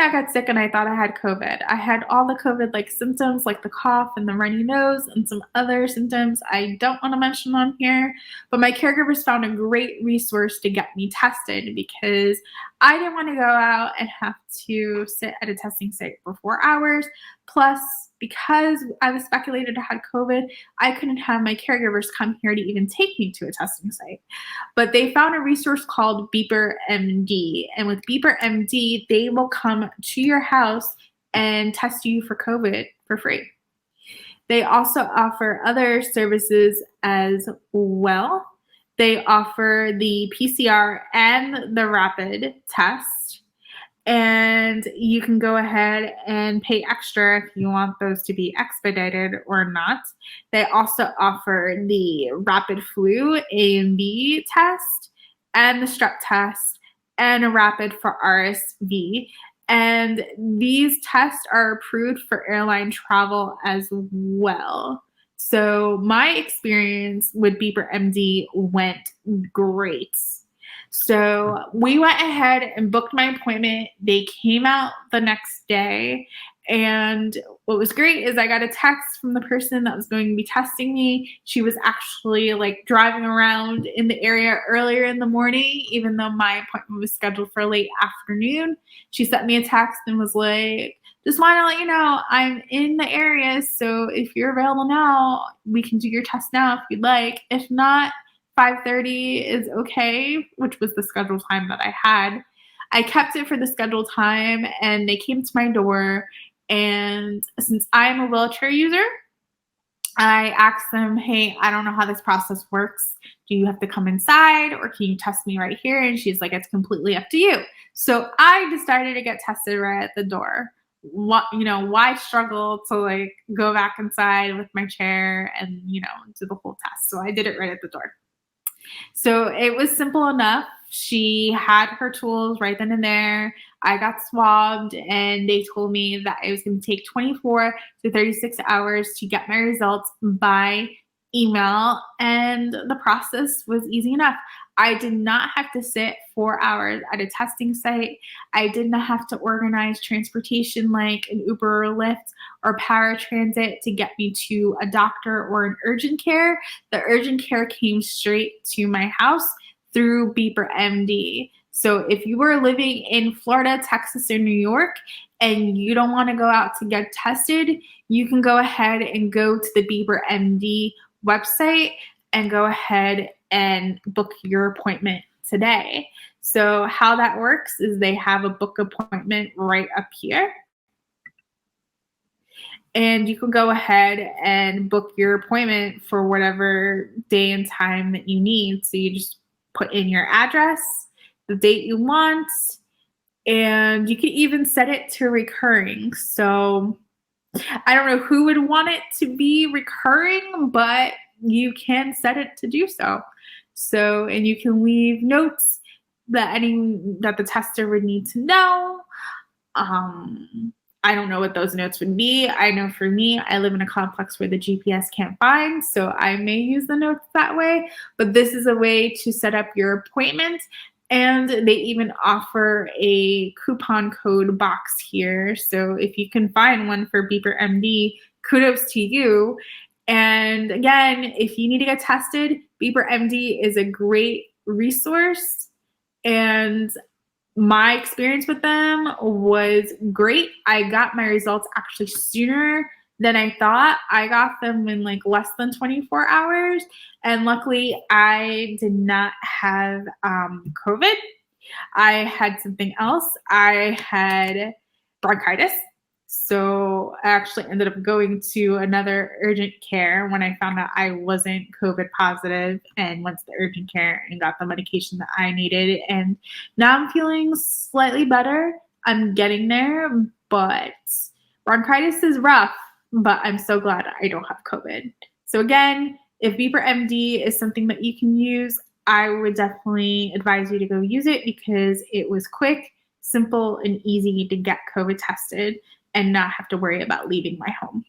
I got sick and I thought I had COVID. I had all the COVID-like symptoms, like the cough and the runny nose and some other symptoms I don't want to mention on here. But my caregivers found a great resource to get me tested because I didn't want to go out and have to sit at a testing site for 4 hours. Plus, because I was speculated to have COVID, I couldn't have my caregivers come here to even take me to a testing site. But they found a resource called BEEPERMD. And with BEEPERMD, they will come to your house and test you for COVID for free. They also offer other services as well. They offer the PCR and the rapid test. And you can go ahead and pay extra if you want those to be expedited or not. They also offer the rapid flu A and B test and the strep test and a rapid for RSV. And these tests are approved for airline travel as well. So my experience with BEEPERMD went great. So we went ahead and booked my appointment. They came out the next day. And what was great is I got a text from the person that was going to be testing me. She was actually like driving around in the area earlier in the morning, even though my appointment was scheduled for late afternoon. She sent me a text and was like, just want to let you know I'm in the area. So if you're available now, we can do your test now if you'd like. If not, 5:30 is okay, which was the scheduled time that I had. I kept it for the scheduled time and they came to my door. And since I'm a wheelchair user, I asked them, hey, I don't know how this process works. Do you have to come inside or can you test me right here? And she's like, it's completely up to you. So I decided to get tested right at the door. Why struggle to like go back inside with my chair and, do the whole test? So I did it right at the door. So it was simple enough. She had her tools right then and there. I got swabbed and they told me that it was going to take 24 to 36 hours to get my results by email. And the process was easy enough. I did not have to sit 4 hours at a testing site. I did not have to organize transportation like an Uber or Lyft or paratransit to get me to a doctor or an urgent care. The urgent care came straight to my house through BEEPERMD. So if you are living in Florida, Texas, or New York, and you don't want to go out to get tested, you can go ahead and go to the BEEPERMD website and go ahead and book your appointment today. So how that works is they have a book appointment right up here. And you can go ahead and book your appointment for whatever day and time that you need. So you just put in your address, the date you want, and you can even set it to recurring. So I don't know who would want it to be recurring, but you can set it to do so. And you can leave notes that the tester would need to know. I don't know what those notes would be. I know for me, I live in a complex where the GPS can't find, so I may use the notes that way. But this is a way to set up your appointment. And they even offer a coupon code box here. So if you can find one for BEEPERMD, kudos to you. And again, if you need to get tested, BEEPERMD is a great resource. And my experience with them was great. I got my results actually sooner than I thought. I got them in like less than 24 hours. And luckily, I did not have COVID. I had something else. I had bronchitis. So I actually ended up going to another urgent care when I found out I wasn't COVID positive, and went to the urgent care and got the medication that I needed. And now I'm feeling slightly better. I'm getting there, but bronchitis is rough, but I'm so glad I don't have COVID. So again, if BEEPERMD is something that you can use, I would definitely advise you to go use it because it was quick, simple, and easy to get COVID tested and not have to worry about leaving my home.